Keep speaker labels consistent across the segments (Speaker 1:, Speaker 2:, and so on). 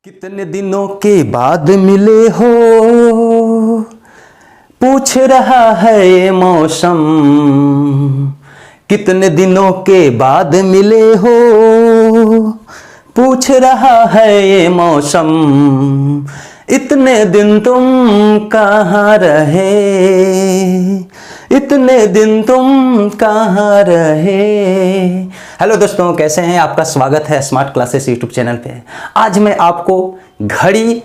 Speaker 1: कितने दिनों के बाद मिले हो, पूछ रहा है ये मौसम। कितने दिनों के बाद मिले हो, पूछ रहा है ये मौसम। इतने दिन तुम कहाँ रहे, इतने दिन तुम कहाँ रहे। हेलो दोस्तों, कैसे हैं? आपका स्वागत है स्मार्ट क्लासेस यूट्यूब चैनल पे। आज मैं आपको घड़ी,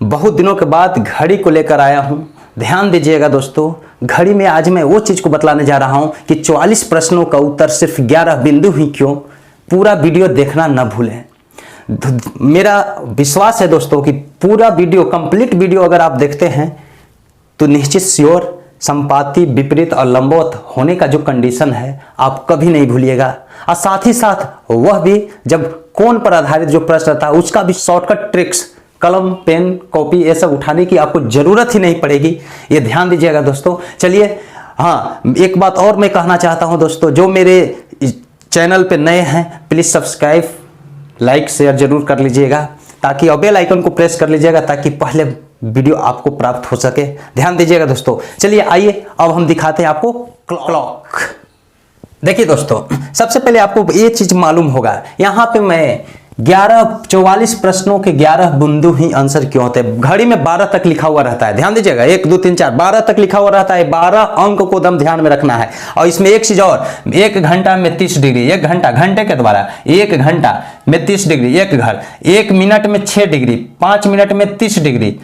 Speaker 1: बहुत दिनों के बाद घड़ी को लेकर आया हूं। ध्यान दीजिएगा दोस्तों, घड़ी में आज मैं वो चीज़ को बतलाने जा रहा हूं कि 44 प्रश्नों का उत्तर सिर्फ 11 बिंदु ही क्यों। पूरा वीडियो देखना न भूलें। मेरा विश्वास है दोस्तों कि पूरा वीडियो, कंप्लीट वीडियो अगर आप देखते हैं तो निश्चित श्योर संपाती, विपरीत और लंबवत होने का जो कंडीशन है आप कभी नहीं भूलिएगा। और साथ ही साथ वह भी जब कोण पर आधारित जो प्रश्न रहता है उसका भी शॉर्टकट ट्रिक्स, कलम, पेन, कॉपी ये सब उठाने की आपको जरूरत ही नहीं पड़ेगी। ये ध्यान दीजिएगा दोस्तों। चलिए, हाँ, एक बात और मैं कहना चाहता हूं दोस्तों, जो मेरे चैनल पे नए हैं प्लीज सब्सक्राइब, लाइक, शेयर जरूर कर लीजिएगा, ताकि और बेल आइकन को प्रेस कर लीजिएगा ताकि पहले वीडियो आपको प्राप्त हो सके। ध्यान दीजिएगा दोस्तों। चलिए आइए अब हम दिखाते हैं आपको क्लॉक। देखिए दोस्तों, सबसे पहले आपको ये चीज मालूम होगा, यहाँ पे मैं 44 प्रश्नों के 11 बिंदु ही आंसर क्यों होते हैं। घड़ी में 12 तक लिखा हुआ रहता है। ध्यान दीजिएगा, 1 2 3 4 12 तक लिखा हुआ रहता है। 12 अंक को दम ध्यान में रखना है। और इसमें एक चीज और, 1 घंटा में 30 डिग्री, 1 घंटा, घंटे के द्वारा 1 घंटा में 30 डिग्री, 1 घर, 1 मिनट में 6 डिग्री, 5 मिनट में 30 डिग्री,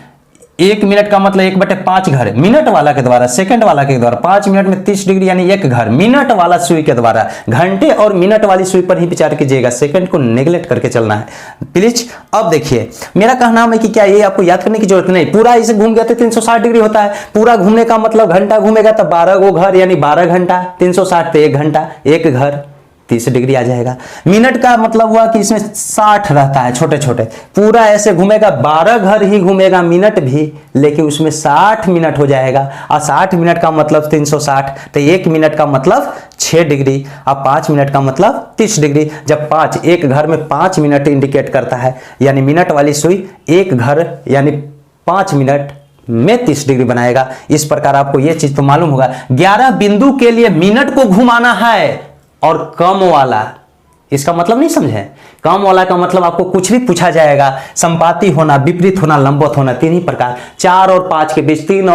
Speaker 1: 1 मिनट का मतलब 1/5 घर, मिनट वाला के द्वारा, सेकंड वाला के द्वारा, 5 मिनट में 30 डिग्री यानी 1 घर, मिनट वाला सुई के द्वारा। घंटे और मिनट वाली सुई पर ही विचार कीजिएगा, सेकंड को नेगलेक्ट करके चलना है प्लीज। अब देखिए, मेरा कहना है कि क्या ये आपको याद करने की जरूरत नहीं, पूरा इसे घूम गया तो 360 डिग्री होता है। पूरा घूमने का मतलब घंटा घूमेगा तो 12 गो घर यानी 12 घंटा, 360 तो 1 घंटा, 1 घर 30 डिग्री आ जाएगा। मिनट का मतलब हुआ कि इसमें 60 रहता है, छोटे छोटे, पूरा ऐसे घूमेगा, 12 घर ही घूमेगा मिनट भी, लेकिन उसमें 60 मिनट हो जाएगा। और 60 मिनट का मतलब 360, तो 1 मिनट का मतलब 6 डिग्री, और 5 मिनट का मतलब 30 डिग्री। जब 5, 1 घर में 5 मिनट इंडिकेट करता है, यानी मिनट वाली सुई 1 घर यानी 5 मिनट में 30 डिग्री बनाएगा। इस प्रकार आपको यह चीज तो मालूम होगा। 11 बिंदु के लिए मिनट को घुमाना है। और कम वाला, इसका मतलब नहीं समझे, कम वाला का मतलब आपको कुछ भी पूछा जाएगा, संपाती होना, विपरीत होना, लंबवत होना, 3 ही प्रकार, 4 और 5 के बीच, 3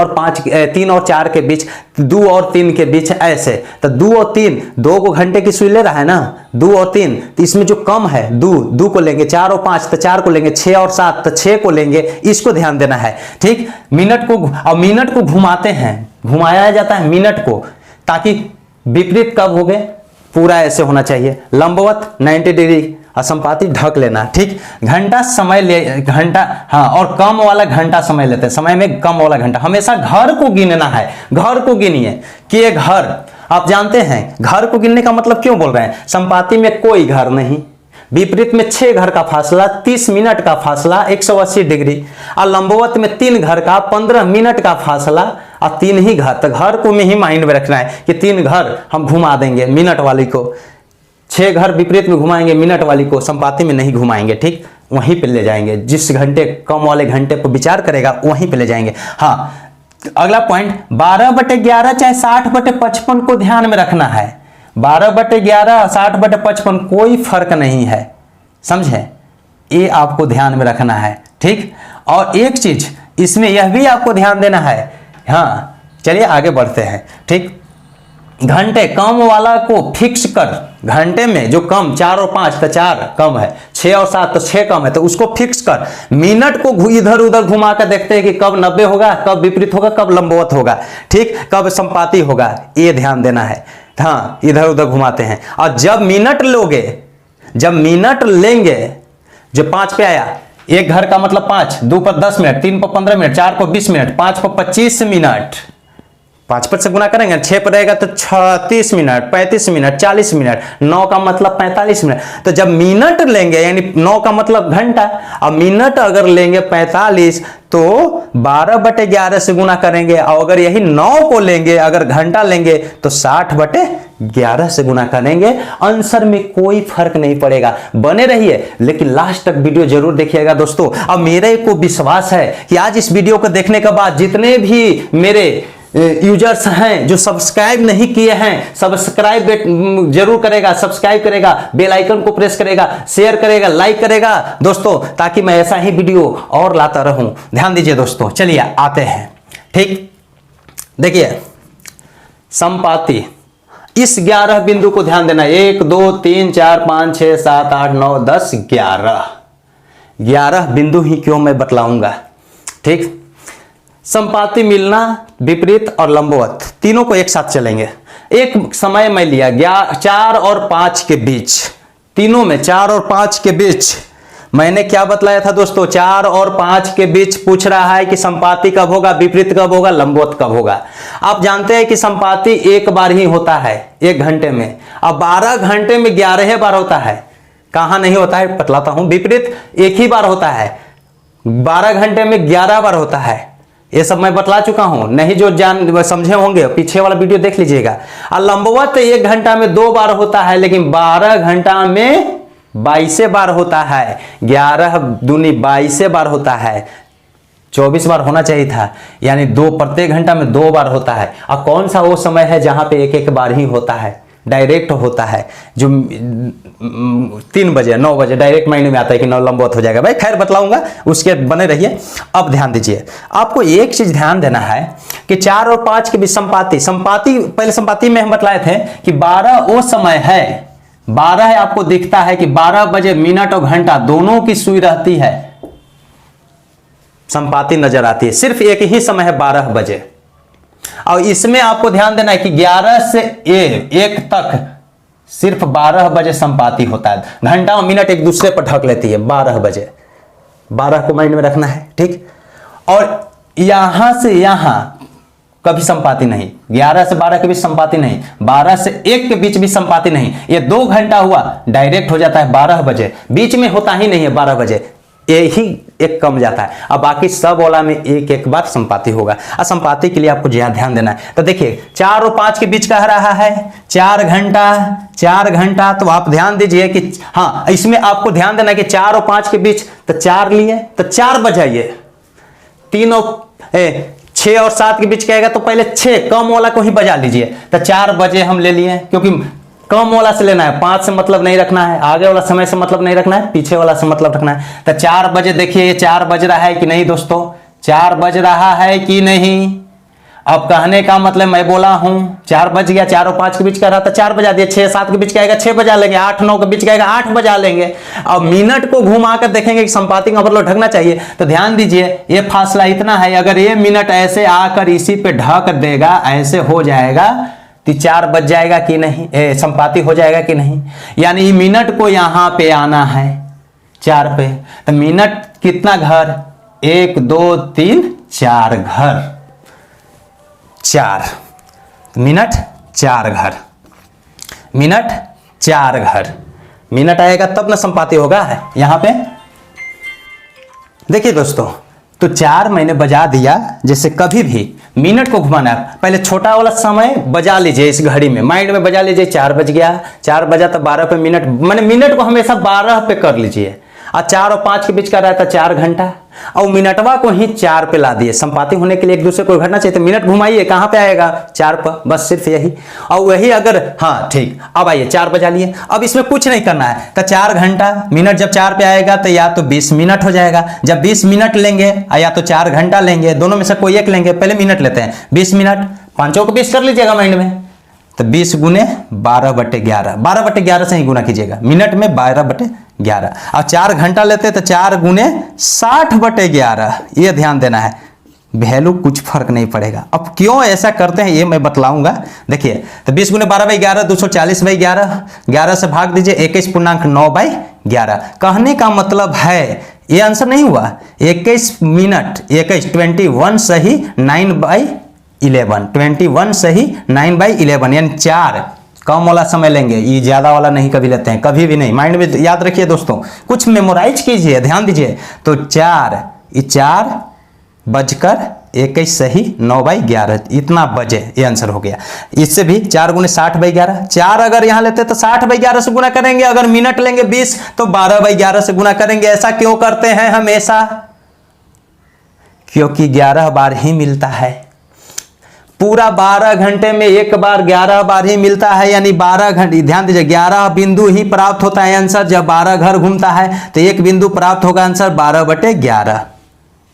Speaker 1: और 4 के बीच, 2 और 3 के बीच, ऐसे। तो 2 और 3, 2 को घंटे की सुई ले रहा है ना, 2 और 3, तो इसमें जो कम है 2 को लेंगे, 4 और 5 तो 4 को लेंगे, 6 और 7 तो 6 को लेंगे। इसको ध्यान देना है, ठीक। मिनट को, और मिनट को घुमाते हैं, घुमाया जाता है मिनट को, ताकि विपरीत कब हो गए, पूरा ऐसे होना चाहिए, लंबवत 90 डिग्री, असंपाती ढक लेना, ठीक। घंटा समय ले, घंटा, हाँ, और कम वाला घंटा समय लेते हैं, समय में कम वाला घंटा। हमेशा घर को गिनना है, घर को गिनिए कि एक घर, आप जानते हैं घर को गिनने का मतलब क्यों बोल रहे हैं, संपाती में कोई घर नहीं, विपरीत में 6 घर का फासला, 30 मिनट का फासला, 180 डिग्री, और लंबवत में 3 घर का 15 मिनट का फासला, और 3 ही घर। तो घर को में ही माइंड में रखना है कि 3 घर हम घुमा देंगे मिनट वाली को, 6 घर विपरीत में घुमाएंगे मिनट वाली को, संपाती में नहीं घुमाएंगे, ठीक। वहीं पे ले जाएंगे, जिस घंटे कम वाले घंटे पर विचार करेगा वहीं पे ले जाएंगे। हाँ, अगला पॉइंट, 12/11 चाहे 60/55 को ध्यान में रखना है। 12/11, 60/55 कोई फर्क नहीं है, समझे, ये आपको ध्यान में रखना है, ठीक। और एक चीज इसमें यह भी आपको ध्यान देना है, हाँ। चलिए आगे बढ़ते हैं, ठीक। घंटे कम वाला को फिक्स कर, घंटे में जो कम, 4 और 5 तो 4 कम है, 6 और 7 तो 6 कम है, तो उसको फिक्स कर। मिनट को इधर उधर घुमा कर देखते हैं कि कब 90 होगा, कब विपरीत होगा, कब लंबवत होगा, ठीक, कब संपाती होगा, ये ध्यान देना है। हाँ, इधर उधर घुमाते हैं। और जब मिनट लोगे, जब मिनट लेंगे, जो 5 पे आया, 1 घर का मतलब 5, 2 पर 10 मिनट, 3 पर 15 मिनट, 4 पर 20 मिनट, 5 पर 25 मिनट, 5 पर से गुना करेंगे, 6 पर रहेगा तो 36 मिनट, 35 मिनट, 40 मिनट, 9 का मतलब 45 मिनट। तो जब मिनट लेंगे यानी 9 का मतलब घंटा, अब मिनट अगर लेंगे 45 तो 12/11 से गुना करेंगे, और अगर यही 9 को लेंगे, अगर घंटा लेंगे तो 60/11 से गुना करेंगे। आंसर में कोई फर्क नहीं पड़ेगा। बने रहिए लेकिन लास्ट तक वीडियो जरूर देखिएगा दोस्तों। अब मेरे को विश्वास है कि आज इस वीडियो को देखने के बाद जितने भी मेरे यूजर्स हैं जो सब्सक्राइब नहीं किए हैं, सब्सक्राइब जरूर करेगा, सब्सक्राइब करेगा, बेल आइकन को प्रेस करेगा, शेयर करेगा, लाइक करेगा दोस्तों, ताकि मैं ऐसा ही वीडियो और लाता रहूं। ध्यान दीजिए दोस्तों, चलिए आते हैं। ठीक, देखिए संपाति, इस 11 बिंदु को ध्यान देना। 1 2 3 4 5 6 7 8 9 10 11 बिंदु ही क्यों मैं बतलाऊंगा। ठीक, संपाति मिलना, विपरीत और लंबवत तीनों को एक साथ चलेंगे। एक समय मैं लिया 4 और 5 के बीच, तीनों में 4 और 5 के बीच मैंने क्या बतलाया था दोस्तों, 4 और 5 के बीच पूछ रहा है कि संपाति कब होगा, विपरीत कब होगा, लंबवत कब होगा। आप जानते हैं कि संपाति एक बार ही होता है 1 घंटे में, अब 12 घंटे में 11 बार होता है। कहां नहीं होता है बतलाता हूं। विपरीत एक ही बार होता है, 12 घंटे में 11 बार होता है। ये सब मैं बतला चुका हूं, नहीं जो जान समझे होंगे पीछे वाला वीडियो देख लीजिएगा। और लंबवत 1 घंटा में 2 बार होता है, लेकिन 12 घंटा में 22 बार होता है। 11 दूनी 22 बार होता है, 24 बार होना चाहिए था, यानी 2 प्रत्येक घंटा में 2 बार होता है। और कौन सा वो समय है जहां पे 1 बार ही होता है, डायरेक्ट होता है, जो 3 बजे 9 बजे डायरेक्ट माइंड में आता है कि 9 लंबवत हो जाएगा। भाई खैर बतलाऊंगा, उसके बने रहिए। अब ध्यान दीजिए, आपको एक चीज ध्यान देना है कि 4 और 5 के बीच संपाति, पहले संपाति में हम बतलाए थे कि 12 वो समय है, 12 है, आपको दिखता है कि 12 बजे मिनट और घंटा दोनों की सुई रहती है, संपाति नजर आती है। सिर्फ एक ही समय है 12 बजे। और इसमें आपको ध्यान देना है कि 11 से 1 तक सिर्फ 12 बजे संपाति होता है। घंटा और मिनट एक दूसरे पर ढक लेती है 12 बजे, 12 को माइंड में रखना है। ठीक, और यहां से यहां कभी संपाति नहीं, 11 से 12 के बीच संपाति नहीं, 12 से 1 के बीच भी संपाति नहीं। ये 2 घंटा हुआ, डायरेक्ट हो जाता है 12 बजे, बीच में होता ही नहीं है 12 बजे, यही एक कम जाता है। अब बाकी सब वाला में एक बार संपाति होगा। और संपाति के लिए आपको ध्यान देना है। तो देखिए 4 और 5 के बीच कह रहा है 4 घंटा, तो आप ध्यान दीजिए कि हाँ, इसमें आपको ध्यान देना है कि 4 और 5 के बीच तो 4 लिए तो 4 बजाइए। 6 और 7 के बीच कहेगा तो पहले 6 कम वाला को ही बजा लीजिए। तो 4 बजे हम ले लिए, क्योंकि कम वाला से लेना है, 5 से मतलब नहीं रखना है, आगे वाला समय से मतलब नहीं रखना है, पीछे वाला से मतलब रखना है। तो 4 बजे देखिए, ये 4 बज रहा है कि नहीं दोस्तों, 4 बज रहा है कि नहीं। अब कहने का मतलब मैं बोला हूं 4 बज गया, 4 और 5 के बीच कह रहा था 4 बजा दिए, 6 7 के बीच कहेगा 6 बजा लेंगे, 8 9 के बीच कहेगा 8 बजा लेंगे। अब मिनट को घुमाकर देखेंगे कि संपाति का मतलब ढकना चाहिए। तो ध्यान दीजिए, ये फासला इतना है, अगर ये मिनट ऐसे आकर इसी पे ढक देगा, ऐसे हो जाएगा तो 4 बज जाएगा कि नहीं, संपाति हो जाएगा कि नहीं। यानी मिनट को यहां पे आना है 4 पे, तो मिनट कितना घर, 1 2 3 4 घर, 4 मिनट 4 घर, मिनट 4 घर, मिनट आएगा तब ना संपाति होगा यहां पे। देखिए दोस्तों, तो 4 मैंने बजा दिया। जैसे कभी भी मिनट को घुमाना है, पहले छोटा वाला समय बजा लीजिए, इस घड़ी में माइंड में बजा लीजिए, 4 बज गया, 4 बजा तो 12 पे मिनट, मैंने मिनट को हमेशा 12 पे कर लीजिए। और 4 और 5 के बीच का रहता 4 घंटा, और मिनटवा को ही 4 पे ला दिए। संपाति होने के लिए एक दूसरे को घटना चाहिए, तो मिनट घुमाइए, कहां पे आएगा 4 पर, बस सिर्फ यही। और वही अगर हाँ ठीक, अब आइए 4 बजा लिए। अब इसमें कुछ नहीं करना है, तो 4 घंटा, मिनट जब 4 पे आएगा तो या तो 20 मिनट हो जाएगा। जब 20 मिनट लेंगे या तो 4 घंटा लेंगे, दोनों में से कोई एक लेंगे। पहले मिनट लेते हैं, 20 मिनट, 5 को 20 कर लीजिएगा माइंड में, तो 20 गुने 12/11, 12/11 से ही गुना कीजिएगा, मिनट में 12/11। और 4 घंटा लेते तो 4 गुने 60/11, ये ध्यान देना है, वैल्यू कुछ फर्क नहीं पड़ेगा। अब क्यों ऐसा करते हैं ये मैं बतलाऊंगा। देखिए, तो 20 गुने 12/11 240/11, 11 से भाग दीजिए, 21.9/11। कहने का मतलब है, ये आंसर नहीं हुआ, 21 मिनट 21 सही 9/11 11, 21 सही 9/11 यानी 4 कम वाला समय लेंगे, ये ज्यादा वाला नहीं कभी लेते हैं, कभी भी नहीं। माइंड में याद रखिए दोस्तों, कुछ मेमोराइज कीजिए, ध्यान दीजिए। तो 4 बजकर 21 सही 9/11 इतना बजे, ये आंसर हो गया। इससे भी 4 गुने 60/11, 4 अगर यहां लेते तो 60/11 से गुना करेंगे, अगर मिनट लेंगे 20 तो 12/11 से गुना करेंगे। ऐसा क्यों करते हैं हमेशा? क्योंकि 11 बार ही मिलता है, पूरा 12 घंटे में एक बार 11 बार ही मिलता है, यानी 12 घंटे। ध्यान दीजिए, 11 बिंदु ही प्राप्त होता है आंसर। जब 12 घर घूमता है तो एक बिंदु प्राप्त होगा आंसर 12/11।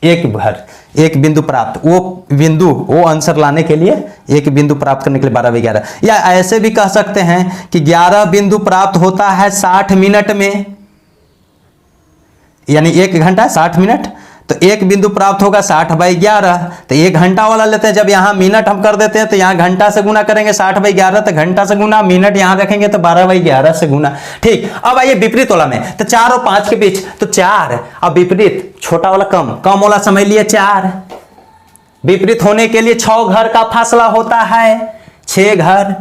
Speaker 1: एक बिंदु प्राप्त, वो आंसर लाने के लिए, एक बिंदु प्राप्त करने के लिए 12/11। या ऐसे भी कह सकते हैं कि 11 बिंदु प्राप्त होता है 60 मिनट में, यानी 1 घंटा 60 मिनट, तो एक बिंदु प्राप्त होगा 60/11। तो 1 घंटा वाला लेते हैं, जब यहां मिनट हम कर देते हैं तो यहां घंटा से गुना करेंगे 60/11, तो घंटा से गुना, मिनट यहां रखेंगे तो 12/11 से गुना। ठीक, अब आइए विपरीत वाला में, तो 4 और 5 के बीच, तो 4, अब विपरीत, छोटा वाला कम वाला समझ लिए 4। विपरीत होने के लिए 6 घर का फासला होता है, 6 घर,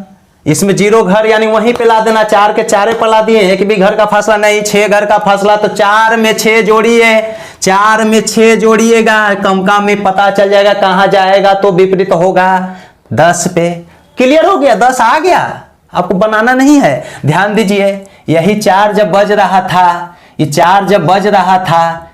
Speaker 1: इसमें 0 घर यानी वहीं पे ला देना, 4 के 4 पे ला दिए, एक भी घर का फासला नहीं, 6 घर का फासला। तो 4 में 6 जोड़िए, 4 में 6 जोड़िएगा, कम में पता चल जाएगा कहां जाएगा, तो विपरीत होगा 10 पे। क्लियर हो गया? 10 आ गया, आपको बनाना नहीं है। ध्यान दीजिए, यही 4 जब बज रहा था, ये 4 जब बज रहा था,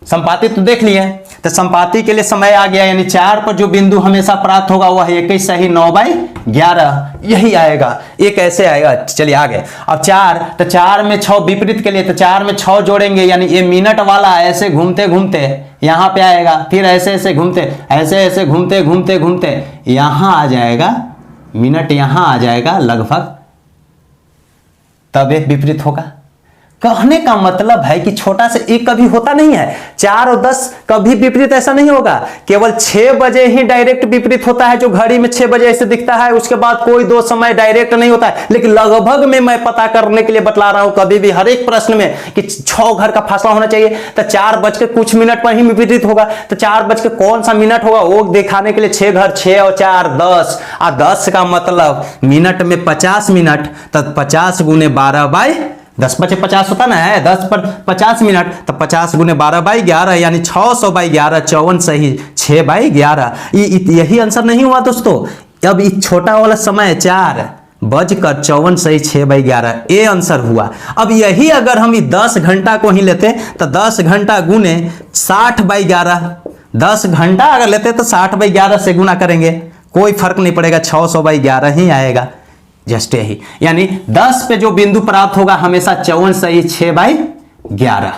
Speaker 1: संपाति तो देख लिए, तो संपाति के लिए समय आ गया, यानी 4 पर जो बिंदु हमेशा प्राप्त होगा वह 21 सही 9/11 यही आएगा। ये कैसे आएगा? चलिए आगे। अब 4, तो 4 में 6 विपरीत के लिए, तो 4 में 6 जोड़ेंगे, यानी ये मिनट वाला ऐसे घूमते घूमते यहां पे आएगा, फिर ऐसे घूमते, ऐसे घूमते यहां आ जाएगा, मिनट यहां आ जाएगा लगभग, तब एक विपरीत होगा। कहने का मतलब है कि छोटा से एक कभी होता नहीं है, 4 और 10 कभी विपरीत ऐसा नहीं होगा, केवल 6 बजे ही डायरेक्ट विपरीत होता है, जो घड़ी में 6 बजे ऐसे दिखता है, उसके बाद कोई 2 समय डायरेक्ट नहीं होता है। लेकिन लगभग में मैं पता करने के लिए बतला रहा हूं, कभी भी हर एक प्रश्न में कि 6 घर का फासला होना चाहिए, तो 4 बज के कुछ मिनट पर ही विपरीत होगा, तो 4 बज के कौन सा मिनट होगा वो दिखाने के लिए 6 घर, 6 और 4 10, और 10 का मतलब मिनट में 50 मिनट, तब 50 गुने 12/10 बचे 50 होता ना है, 10 पर 50 मिनट, तो 50 गुने 12/11 यानी 600/11, 54 सही 6/11। यही आंसर नहीं हुआ दोस्तों। अब ये छोटा वाला समय 4 बजकर 54 सही 6/11, ये आंसर हुआ। अब यही अगर हम 10 घंटा को ही लेते तो 10 घंटा गुने 60/11, 10 घंटा अगर लेते तो 60/11 से गुना करेंगे, कोई फर्क नहीं पड़ेगा, 600/11 ही आएगा, जस्ट यही। यानी 10 पे जो बिंदु प्राप्त होगा हमेशा 54 सही 6/11,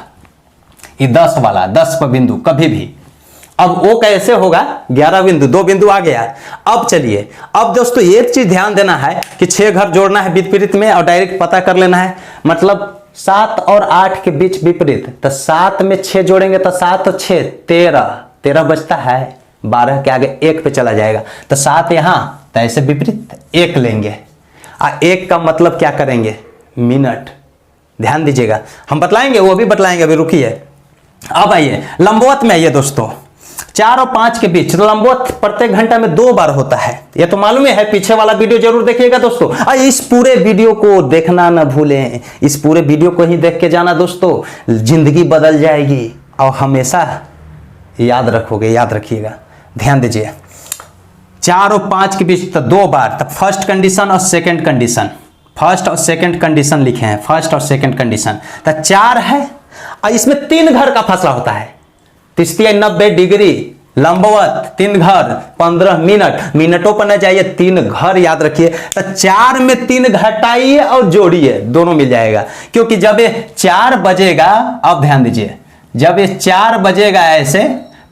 Speaker 1: ये 10 वाला 10 पर बिंदु कभी भी। अब वो कैसे होगा? 11 बिंदु, 2 बिंदु आ गया। अब चलिए, अब दोस्तों एक चीज ध्यान देना है कि 6 घर जोड़ना है विपरीत में और डायरेक्ट पता कर लेना है, मतलब 7 और 8 के बीच विपरीत, तो 7 में 6 जोड़ेंगे तो 7 और 6 13 बचता है, 12 के आगे 1 पे चला जाएगा, तो 7 यहां, तो ऐसे विपरीत 1 लेंगे, 1 का मतलब क्या करेंगे? मिनट। ध्यान दीजिएगा, हम बतलाएंगे, वो भी बतलाएंगे, अभी रुकिए। अब आइए लंबवत में आइए दोस्तों, 4 और 5 के बीच, तो लंबवत प्रत्येक घंटा में 2 बार होता है, ये तो मालूम है। पीछे वाला वीडियो जरूर देखिएगा दोस्तों, और इस पूरे वीडियो को देखना ना भूलें, इस पूरे वीडियो को ही देख के जाना दोस्तों, जिंदगी बदल जाएगी और हमेशा याद रखोगे, याद रखिएगा। ध्यान दीजिए, 4 और 5 के बीच तो 2 बार, तो फर्स्ट कंडीशन और सेकंड कंडीशन, फर्स्ट और सेकंड कंडीशन लिखे हैं, फर्स्ट और सेकंड कंडीशन। तो 4 है और इसमें 3 घर का फासला होता है, 90 डिग्री लंबवत, 3 घर 15 मिनट, मिनटों पर न जाइए, 3 घर याद रखिए। तो 4 में 3 घटाइए और जोड़िए, दोनों मिल जाएगा, क्योंकि जब ये 4 बजेगा, अब ध्यान दीजिए, जब ये 4 बजेगा ऐसे,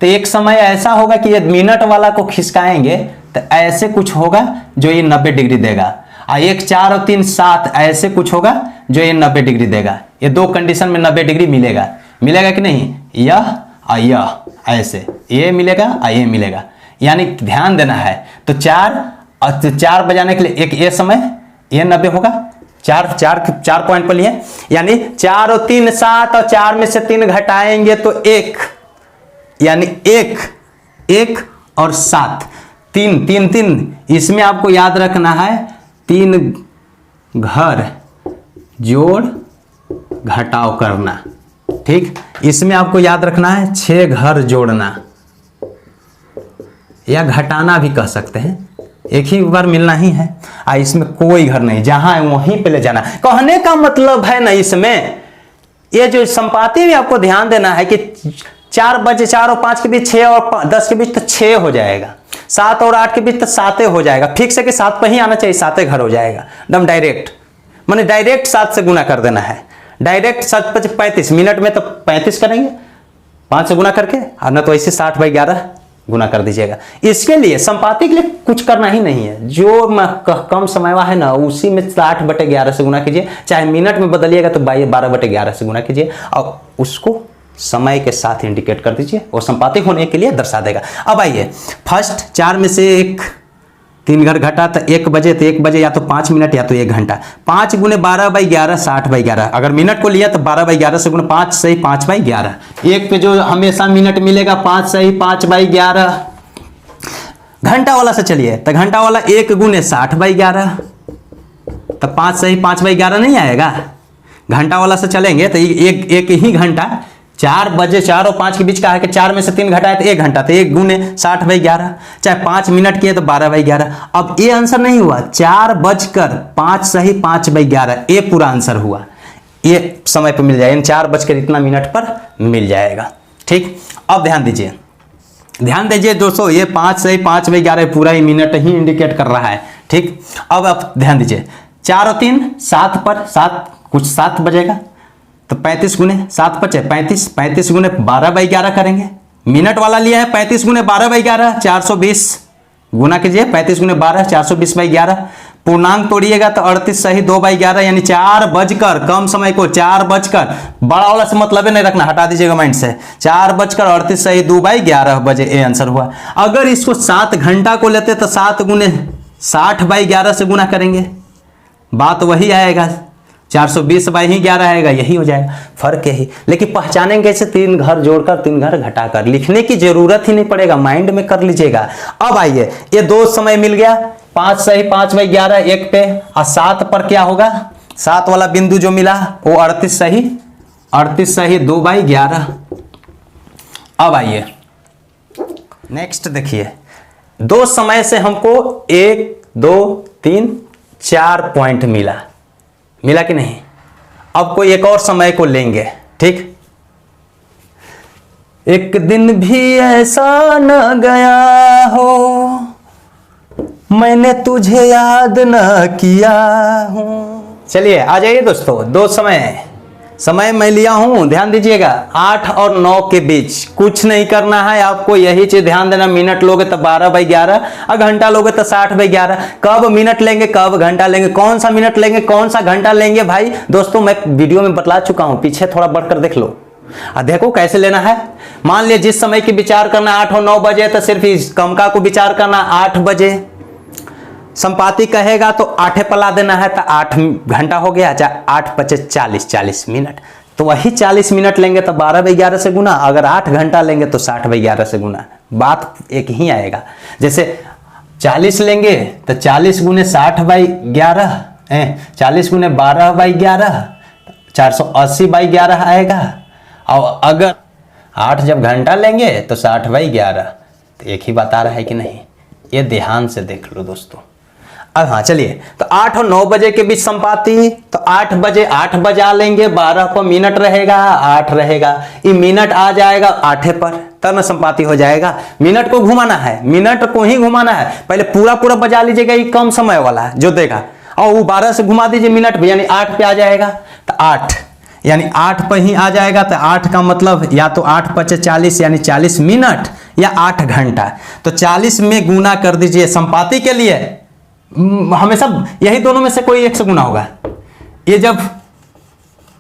Speaker 1: तो एक समय ऐसा होगा कि ये मिनट वाला को खिसकाएंगे तो ऐसे कुछ होगा जो ये 90 डिग्री देगा, और 1 4 और 3 7 ऐसे कुछ होगा जो ये 90 डिग्री देगा। ये 2 कंडीशन में 90 डिग्री मिलेगा, मिलेगा कि नहीं? यह और यह ऐसे, ये मिलेगा और ये मिलेगा, यानी ध्यान देना है। तो 4 बजाने के लिए एक ये समय, ये 90 होगा, 4 पॉइंट पर लिए, यानी 4 और 3 7, और 4 में से 3 घटाएंगे तो 1, यानी 1 और 7, तीन तीन तीन, इसमें आपको याद रखना है 3 घर जोड़ घटाव करना, ठीक। इसमें आपको याद रखना है 6 घर जोड़ना या घटाना भी कह सकते हैं, एक ही बार मिलना ही है। इसमें कोई घर नहीं, जहां है वहीं पे ले जाना। कहने का मतलब है ना, इसमें ये जो संपाति भी आपको ध्यान देना है कि 4 बजे 4 और 5 के बीच 6 और 10 के बीच तो 6 हो जाएगा, 7 और 8 के बीच तो 7 हो जाएगा। फिक्स है कि 7 पर ही आना चाहिए, 7 घर हो जाएगा एकदम डायरेक्ट, माने डायरेक्ट 7 से गुना कर देना है। डायरेक्ट 7 5 35 मिनट में तो 35 करेंगे 5 से गुना करके, और ना तो ऐसे 60/11 गुना कर दीजिएगा। इसके लिए संपाति के लिए कुछ करना ही नहीं है, जो कम समय है ना उसी में 60/11 से गुना कीजिए, चाहे मिनट में बदलिएगा तो 12/11 से गुना कीजिए और उसको समय के साथ इंडिकेट कर दीजिए, वो संपाति होने के लिए दर्शा देगा। अब आइए, फर्स्ट 4 में से 3 घर घटा तो 1 बजे, तो 1 बजे या तो 5 मिनट या तो 1 घंटा। 5 गुने 12/11 60/11, अगर मिनट को लिया तो 12/11 से गुना 5 सही 5/11। एक पे जो हमेशा मिनट मिलेगा 5 सही 5/11। घंटा वाला से चलिए तो घंटा वाला 1 गुने 60/11, तो 5 सही 5/11 नहीं आएगा। घंटा वाला से चलेंगे तो एक ही घंटा 4 बजे 4 और 5 के बीच का है कि 4 में से 3 घटाए तो 1 घंटा, तो 1 गुने 60/11, चाहे 5 मिनट किए तो 12/11। अब ये आंसर नहीं हुआ, 4:05 सही 5/11, ये पूरा आंसर हुआ। ये समय पर मिल जाएगा, 4 इतना मिनट पर मिल जाएगा, ठीक। अब ध्यान दीजिए दोस्तों, ये 5 सही 5/11 पूरा ही मिनट ही इंडिकेट कर रहा है, ठीक। अब आप ध्यान दीजिए, 4 और 3 7 पर 7 कुछ 7 बजेगा, तो 35 गुने 7 5 35, 35 गुने 12/11 करेंगे। मिनट वाला लिया है 35 गुने 12/11 420, गुना कीजिए 35 गुने 12 420/11। पूर्णांक तोड़िएगा तो 38 सही 2/11, यानी 4 बजकर, कम समय को 4 बजकर, बड़ा वाला से मतलब नहीं रखना, हटा दीजिएगा माइंड से, 4:38 सही 2/11 बजे, ये आंसर हुआ। अगर इसको 7 घंटा को लेते तो 7 गुने 60/11 से गुना करेंगे, बात वही आएगा, 420/11 आएगा, यही हो जाएगा, फर्क यही। लेकिन पहचानेंगे कैसे? 3 घर जोड़कर 3 घर घटाकर, लिखने की जरूरत ही नहीं पड़ेगा, माइंड में कर लीजिएगा। अब आइए, ये 2 समय मिल गया, 5 सही 5/11 1 पे, और 7 पर क्या होगा, 7 वाला बिंदु जो मिला वो 38 सही 2/11। अब आइए नेक्स्ट देखिए, 2 समय से हमको 1 2 3 4 पॉइंट मिला कि नहीं। अब कोई एक और समय को लेंगे, ठीक। एक दिन भी ऐसा न गया हो मैंने तुझे याद न किया हूं। चलिए आ जाइए दोस्तों, 2 समय मैं लिया हूं, ध्यान दीजिएगा, 8 और 9 के बीच कुछ नहीं करना है आपको, यही चीज ध्यान देना। मिनट लोगे तो 12/11 और घंटा लोगे तो 60/11। कब मिनट लेंगे कब घंटा लेंगे, कौन सा मिनट लेंगे कौन सा घंटा लेंगे, भाई दोस्तों मैं वीडियो में बतला चुका हूं, पीछे थोड़ा बढ़कर देख लो। देखो कैसे लेना है। मान लिया जिस समय की विचार करना 8 और 9 बजे, तो सिर्फ इस कमका को विचार करना 8 बजे। संपाति कहेगा तो 8 पर ला देना है, तो 8 घंटा हो गया, 8 × 5 = 40 मिनट, तो वही 40 मिनट लेंगे तो 12/11 से गुना, अगर 8 घंटा लेंगे तो 60/11 से गुना, बात एक ही आएगा। जैसे 40 लेंगे तो 40 गुने 60/11, 40 गुने 12/11 480/11 आएगा। और अगर 8 जब घंटा लेंगे तो 60/11, तो एक ही बात आ रहा है कि नहीं, ये ध्यान से देख लो दोस्तों। अब हाँ चलिए, तो 8 और 9 बजे के बीच संपाति, तो 8 बजा लेंगे, 12 पर मिनट रहेगा 8 रहेगा, ये मिनट आ जाएगा 8 पर, तब ना संपाति हो जाएगा। मिनट को घुमाना है, मिनट को ही घुमाना है, पहले पूरा बजा लीजिएगा, ये कम समय वाला है जो देगा, और वो 12 से घुमा दीजिए मिनट भी, यानी 8 पे आ जाएगा, तो 8 यानी 8 पर ही आ जाएगा। तो 8 का मतलब या तो 8 × 5 = 40 यानी 40 मिनट या 8 घंटा, तो 40 में गुना कर दीजिए। संपाति के लिए हमेशा यही दोनों में से कोई एक से गुना होगा, ये जब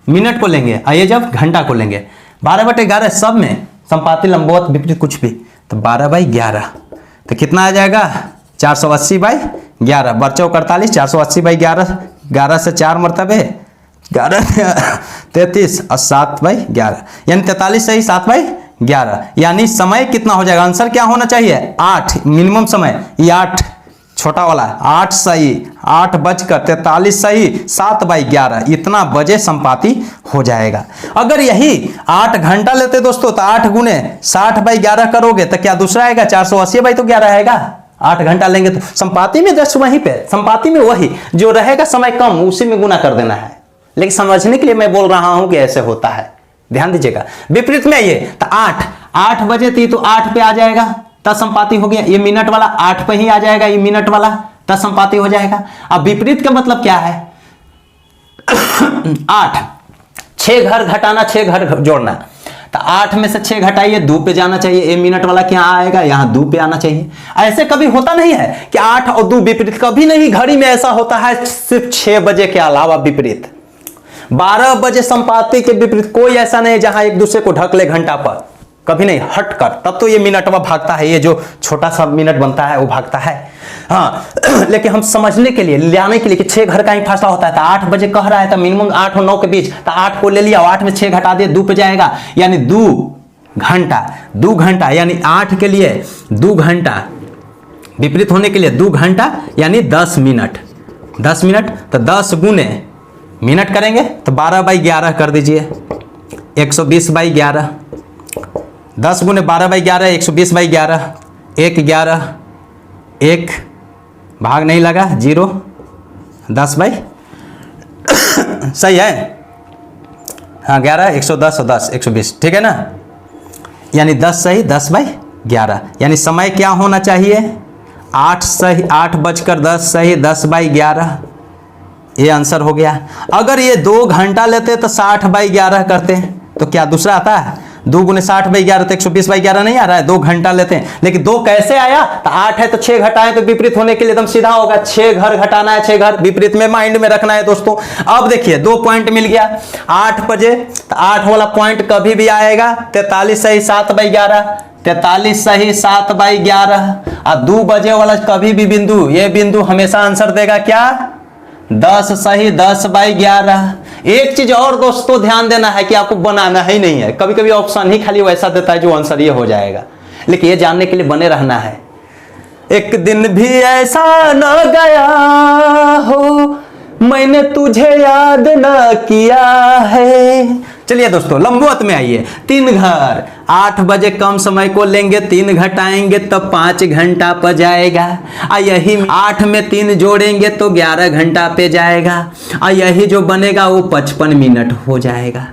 Speaker 1: मिनट को लेंगे और ये जब घंटा को लेंगे। 12/11 सब में संपाति लंबवत विपरीत कुछ भी, तो 12/11, तो कितना आ जाएगा 480/11, बच्चों 48, 480/11, 11 से 4 मरतबे 11 33 और 7/11, यानी 43 सही 11, यानी समय कितना हो जाएगा, आंसर क्या होना चाहिए 8, मिनिमम समय ये 8 छोटा वाला 8 सही, 8:43 सही, 7/11 इतना बजे संपाति हो जाएगा। अगर यही 8 घंटा लेते दोस्तों तो 8 गुने 60/11 करोगे तो क्या दूसरा आएगा 480/11 आएगा। 8 घंटा लेंगे तो संपाति में जस्ट वहीं पे, संपाति में वही जो रहेगा समय कम उसी में गुना कर देना है, लेकिन समझने के लिए मैं बोल रहा हूं कि ऐसे होता है, ध्यान दीजिएगा। विपरीत में ये तो 8 बजे थी तो 8 पे आ जाएगा तब संपाति हो गया, ये मिनट वाला 8 पे ही आ जाएगा, ये मिनट वाला तब संपाति हो जाएगा। अब विपरीत का मतलब क्या है 8, 6 घर घटाना 6 घर जोड़ना, तो 8 में से 6 घटाइए 2 पे जाना चाहिए, ये मिनट वाला क्या आएगा यहाँ 2 पे आना चाहिए। ऐसे कभी होता नहीं है कि 8 और 2 विपरीत, कभी नहीं घड़ी में ऐसा होता है सिर्फ 6 बजे के अलावा विपरीत। 12 बजे संपाति के विपरीत कोई ऐसा नहीं जहां एक दूसरे को ढक ले घंटा पर, कभी नहीं, हट कर, तब तो ये मिनटवा भागता है, ये जो छोटा सा मिनट बनता है वो भागता है। हाँ लेकिन हम समझने के लिए लाने के लिए कि 6 घर का ही फासला होता है, तो 8 बजे कह रहा है तो मिनिमम 8 और 9 के बीच, तो 8 को ले लिया, 8 में 6 घटा दिए 2 पे जाएगा, यानी 2 घंटा यानी 8 के लिए 2 घंटा, विपरीत होने के लिए 2 घंटा यानी 10 मिनट, 10 मिनट तो 10 गुने मिनट करेंगे तो 12/11 कर दीजिए, 120/11, 10 गुने 12/11 120/11, 1/11, 1 भाग नहीं लगा 0, 10 सही है, हाँ 11, 110 और 10 120, ठीक है ना, यानी 10 सही 10/11, यानी समय क्या होना चाहिए 8 सही, 8:10 सही 10/11, ये आंसर हो गया। अगर ये 2 घंटा लेते तो 60/11 करते तो क्या दूसरा आता है, 2 गुने 60/11 तो 120/11 नहीं आ रहा है, 2 घंटा लेते हैं, लेकिन 2 कैसे आया तो 8 है तो 6 घटाएं तो विपरीत होने के लिए एकदम सीधा होगा, 6 घर घटाना है, 6 घर विपरीत में माइंड में रखना है दोस्तों। अब देखिए 2 पॉइंट मिल गया, 8 बजे तो 8 वाला पॉइंट कभी भी आएगा 43 सही 7/11, 43 सही 7/11, और 2 बजे वाला कभी भी बिंदु, ये बिंदु हमेशा आंसर देगा क्या 10 सही 10/11। एक चीज और दोस्तों ध्यान देना है कि आपको बनाना ही नहीं है, कभी कभी ऑप्शन ही खाली वैसा देता है जो आंसर ये हो जाएगा, लेकिन ये जानने के लिए बने रहना है। एक दिन भी ऐसा न गया हो मैंने तुझे याद न किया है। चलिए दोस्तों लंबवत में आइए, 3 घर, 8 बजे कम समय को लेंगे, 3 घटाएंगे तब 5 घंटा पर जाएगा, और यही 8 में 3 जोड़ेंगे तो 11 घंटा पे जाएगा, और यही जो बनेगा वो 55 मिनट हो जाएगा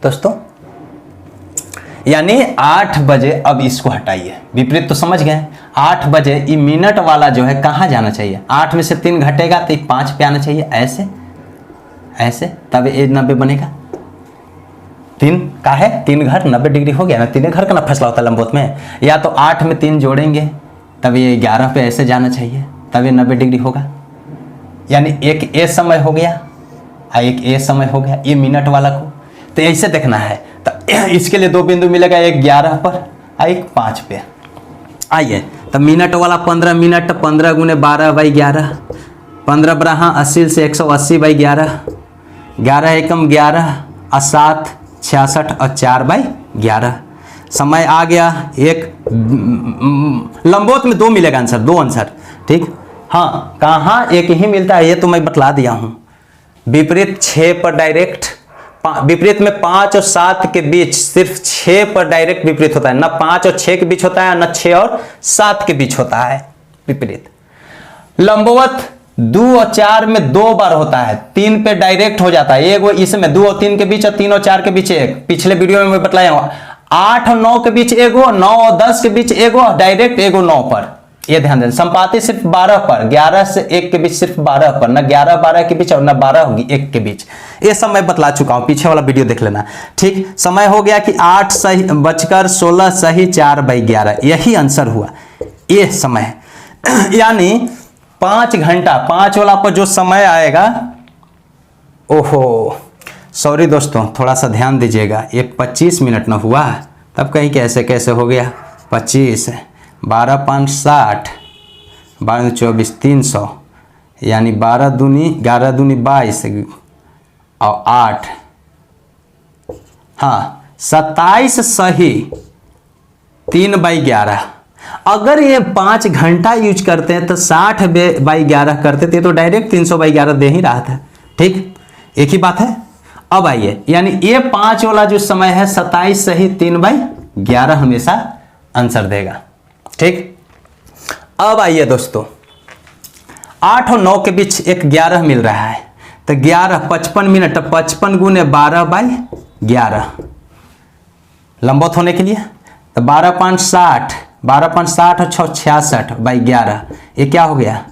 Speaker 1: दोस्तों। यानी 8 बजे, अब इसको हटाइए, विपरीत तो समझ गए, 8 बजे ये मिनट वाला जो है कहाँ जाना चाहिए, 8 में से 3 घटेगा तो 5 पे आना चाहिए, ऐसे ऐसे, तब ये 90 बनेगा। 3 का है 3 घर 90 डिग्री हो गया ना, 3 घर का ना फैसला होता है लंबवत में, या तो 8 में 3 जोड़ेंगे तब ये 11 पे ऐसे जाना चाहिए, तब ये 90 डिग्री होगा। यानी एक ए समय हो गया और एक ए समय हो गया, ये मिनट वाला को तो ऐसे देखना है, तो इसके लिए 2 बिंदु मिलेगा, एक 11 पर और एक 5 पे। आइए तो मिनट वाला 15 मिनट, 15 गुने 12/11, 15 बराहा 80 से 180/11, 11 एकम 11 और 7 66 और 4/11, समय आ गया एक, लंबवत में 2 मिलेगा आंसर, 2 आंसर, ठीक। हाँ कहाँ एक ही मिलता है ये तो मैं बतला दिया हूँ, विपरीत 6 पर डायरेक्ट, विपरीत में 5 और 7 के बीच सिर्फ 6 पर डायरेक्ट विपरीत होता है, ना 5 और 6 के बीच होता है, ना 6 और 7 के बीच होता है विपरीत। लंबवत 2 और 4 में 2 बार होता है, 3 पे डायरेक्ट हो जाता है, एक इसमें 2 और 3 के बीच और 3 और 4 के बीच एक, पिछले वीडियो में मैं बतलाया हूँ, 8 और 9 के बीच एगो, 9 और 10 के बीच एगो डायरेक्ट, एगो 9 पर, ये ध्यान दें। संपाति सिर्फ 12 पर, 11 से 1 के बीच सिर्फ 12 पर, ना 11 12 के बीच और ना 12 होगी 1 के बीच, ये सब मैं बतला चुका हूं, पीछे वाला वीडियो देख लेना, ठीक। समय हो गया कि 8 सही बजकर 16 सही 4/11, यही आंसर हुआ ये समय। यानी 5 घंटा, 5 वाला पर जो समय आएगा, ओहो सॉरी दोस्तों थोड़ा सा ध्यान दीजिएगा, ये 25 मिनट ना हुआ, तब कहीं कैसे कैसे हो गया 25, 12 5 60, 12 24 300, यानी 12 दूनी 11 दूनी 22 और 8, हाँ 27 सही 3/11। अगर ये 5 घंटा यूज करते हैं तो 60/11 करते थे, तो डायरेक्ट 300/11 दे ही रहा था। ठीक, एक ही बात है। अब आइए, यानी ये 5 वाला जो समय है 27 सही 3/11 हमेशा आंसर देगा। ठीक, अब आइए दोस्तों, 8 और 9 के बीच एक 11 मिल रहा है, तो 11 55 मिनट, 55 गुने 12/11 लंबवत होने के लिए, तो 12×5 60, 12×5 60 और 6 66/11, ये क्या हो गया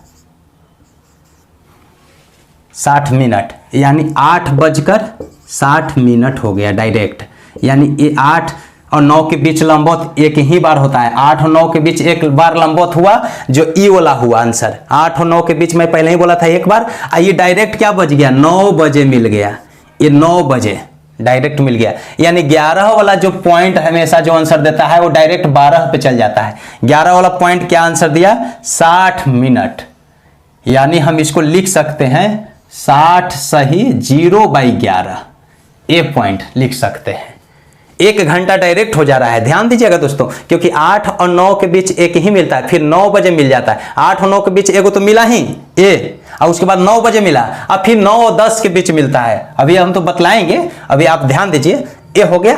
Speaker 1: 60 मिनट, यानी 8:60 हो गया डायरेक्ट। यानी ये 8 और 9 के बीच लंबवत एक ही बार होता है। 8 और 9 के बीच एक बार लंबवत हुआ, जो ई वाला हुआ आंसर। 8 और 9 के बीच मैं पहले ही बोला था एक बार, ये डायरेक्ट क्या बज गया 9 बजे मिल गया, ये 9 बजे डायरेक्ट मिल गया। यानी 11 वाला जो पॉइंट हमेशा जो आंसर देता है वो डायरेक्ट 12 पे चल जाता है। 11 वाला पॉइंट क्या आंसर दिया 60 मिनट, यानी हम इसको लिख सकते हैं 60 सही 0/11, ये पॉइंट लिख सकते हैं। 1 घंटा डायरेक्ट हो जा रहा है। ध्यान दीजिएगा दोस्तों, क्योंकि 8 और 9 के बीच एक ही मिलता है, फिर 9 बजे मिल जाता है। 8 और 9 के बीच एगो तो मिला ही ए, और उसके बाद 9 बजे मिला, अब फिर 9 और 10 के बीच मिलता है। अभी हम तो बतलाएंगे, अभी आप ध्यान दीजिए। ये हो गया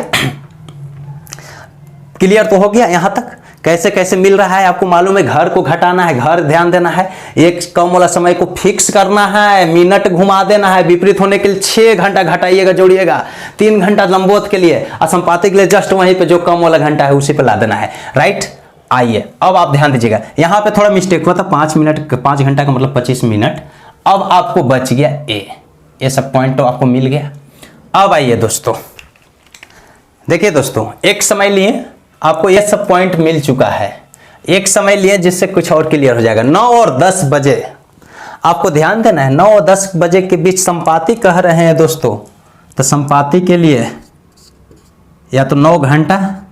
Speaker 1: क्लियर, तो हो गया यहां तक कैसे कैसे मिल रहा है आपको मालूम है। घर को घटाना है, घर ध्यान देना है, एक कम वाला समय को फिक्स करना है, मिनट घुमा देना है। विपरीत होने के लिए 6 घंटा घटाइएगा, जोड़िएगा 3 घंटा लंबवत के लिए, असंपाति के लिए जस्ट वहीं पे जो कम वाला घंटा है उसी पे ला देना है। राइट, आइए अब आप ध्यान दीजिएगा, यहां पे थोड़ा मिस्टेक हुआ था। 5 मिनट, 5 घंटा का मतलब 25 मिनट। अब आपको बच गया ए, ये सब पॉइंट तो आपको मिल गया। अब आइए दोस्तों, देखिए दोस्तों, एक समय लिए आपको ये सब पॉइंट मिल चुका है, एक समय लिए जिससे कुछ और क्लियर हो जाएगा। 9 और 10 बजे आपको ध्यान देना है। 9 और 10 बजे के बीच संपाति कह रहे हैं दोस्तों, तो संपाति के लिए या तो 9 घंटा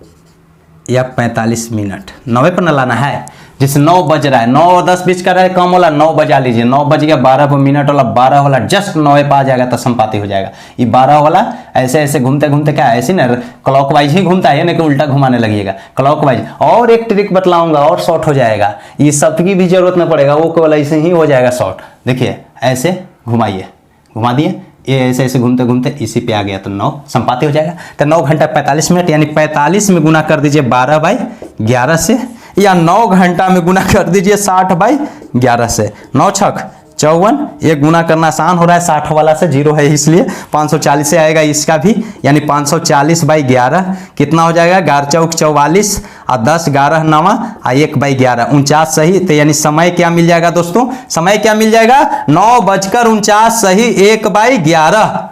Speaker 1: या 45 मिनट 9 पर न लाना है। जिससे 9 बज रहा है, 9 और 10 बीच का रहा है कम वाला 9 बजा लीजिए। 9 बज गया, 12 मिनट वाला 12 वाला जस्ट 9 पे आ जाएगा तो संपाति हो जाएगा। ये 12 वाला ऐसे ऐसे घूमते घूमते क्या ऐसे ना क्लॉकवाइज ही घूमता है, ना कि उल्टा घुमाने लगिएगा, क्लॉकवाइज। और एक ट्रिक बतलाऊंगा और शॉर्ट हो जाएगा, ये सबकी भी जरूरत न पड़ेगा, वो केवल ऐसे ही हो जाएगा शॉर्ट। देखिए ऐसे घुमाइए, घुमा दिए, ये ऐसे ऐसे घूमते घूमते इसी पे आ गया तो 9 संपाति हो जाएगा। तो 9 घंटा 45 मिनट, यानी 45 में गुना कर दीजिए 12/11 से, या 9 घंटा में गुना कर दीजिए 60/11 से। 9 छक 54, ये गुना करना आसान हो रहा है, 60 वाला से 0 है इसलिए 540 से आएगा इसका भी, यानी 540/11 कितना हो जाएगा 11 चौक 44 और 10 11 9 और 1/11 49 सही। तो यानी समय क्या मिल जाएगा दोस्तों, समय क्या मिल जाएगा 9:49 सही 1/11,